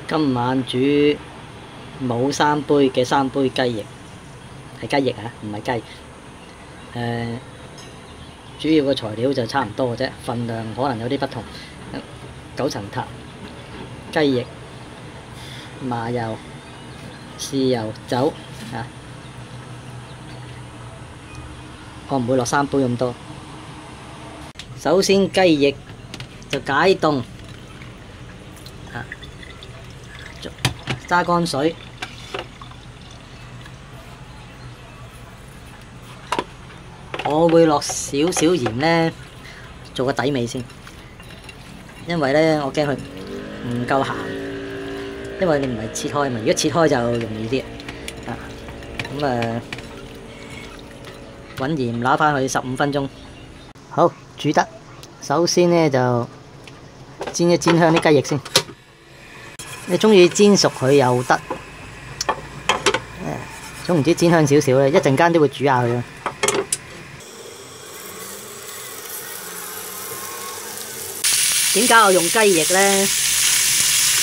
今晚煮冇3杯嘅3杯雞翼，係雞翼啊，唔係雞。主要嘅材料就差唔多嘅啫，份量可能有啲不同。九層塔、雞翼、麻油、豉油、酒啊，我唔會落3杯咁多。首先雞翼就解凍。揸乾水，我會落少少鹽呢，做個底味先。因為呢，我驚佢唔夠鹹，因為你唔係切開嘛。如果切開就容易啲。咁揾鹽撈返去15分鐘。好，煮得。首先呢，就煎一煎香啲雞翼先。你中意煎熟佢又得，總唔知煎香少少咧，一陣間都會煮下佢咯。點解我用雞翼咧？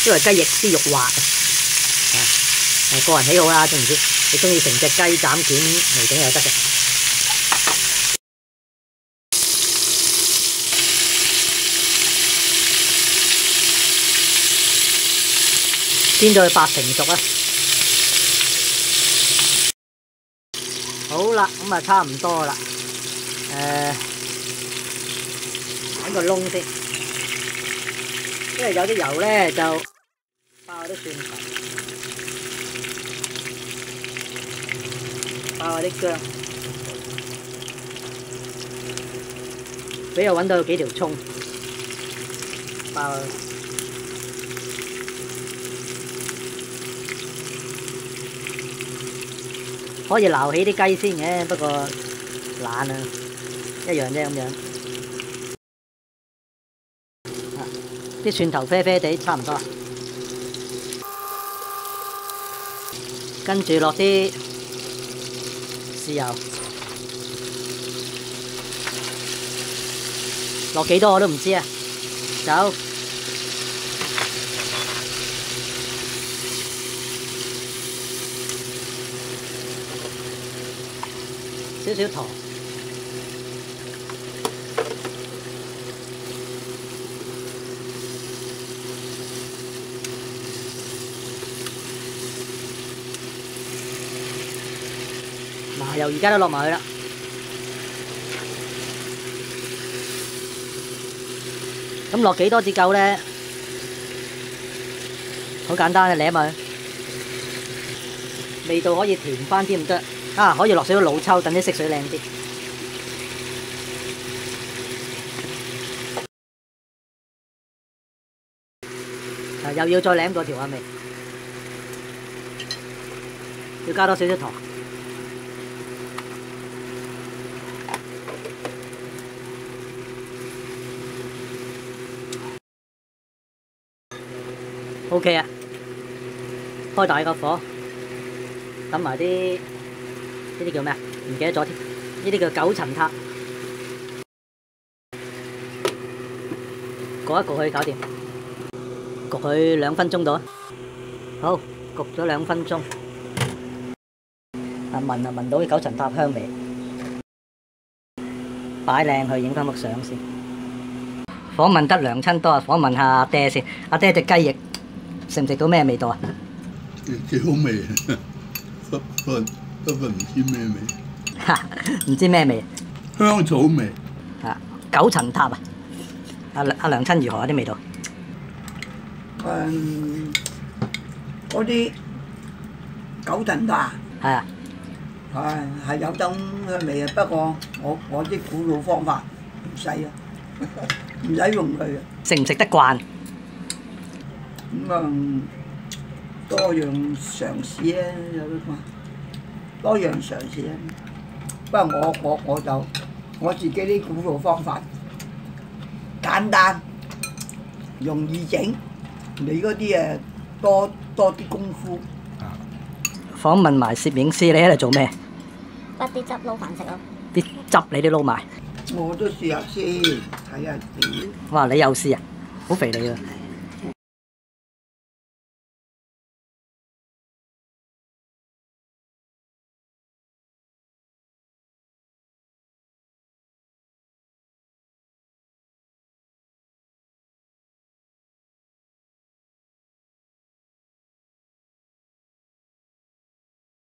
因為雞翼啲肉滑，個人喜好啦，知唔知？你中意成隻雞斬件嚟整又得嘅。煎到佢8成熟啦，好啦，咁啊差唔多啦。揾個窿先，因為有啲油咧就爆啲蒜頭，爆啲薑，俾我揾到幾條葱，爆。可以撈起啲雞先嘅，不過懶啊，一樣啫咁樣。啲蒜頭啡啡地，差唔多。跟住落啲豉油，落幾多我都唔知啊。酒。少少糖，麻油而家都落埋去啦。咁落幾多至夠呢？好簡單嘅，舐埋，味道可以甜翻啲咁得。啊，可以落少少老抽，等啲色水靚啲。又要再舐過調下味，要加多少少糖。OK 啊，開大個火，揼埋啲。呢啲叫咩啊？唔記得咗添。呢啲叫9層塔，焗一焗佢搞掂，焗佢2分鐘到。好，焗咗2分鐘。聞到啲9層塔香味，擺靚佢，影翻幅相先。訪問得娘親多啊，訪問下阿爹先。阿爹隻雞翼食唔食到咩味道啊？幾好味，不過唔知咩味。唔知咩味？香草味。9層塔啊！阿娘親如何啊？啲味道？嗰啲9層塔。係啊。係有種香味啊，不過我啲古老方法唔使啊，唔使用佢啊。食唔食得慣？咁多樣嘗試啊，有得講。多樣嘗試啊！不過我就我自己啲古老方法，簡單容易整，你嗰啲多啲功夫。訪問埋攝影師，你喺度做咩？bắt啲汁撈飯食咯。啲汁你都撈埋？我都試下先，睇下點。哇！你又試啊？好肥膩啊！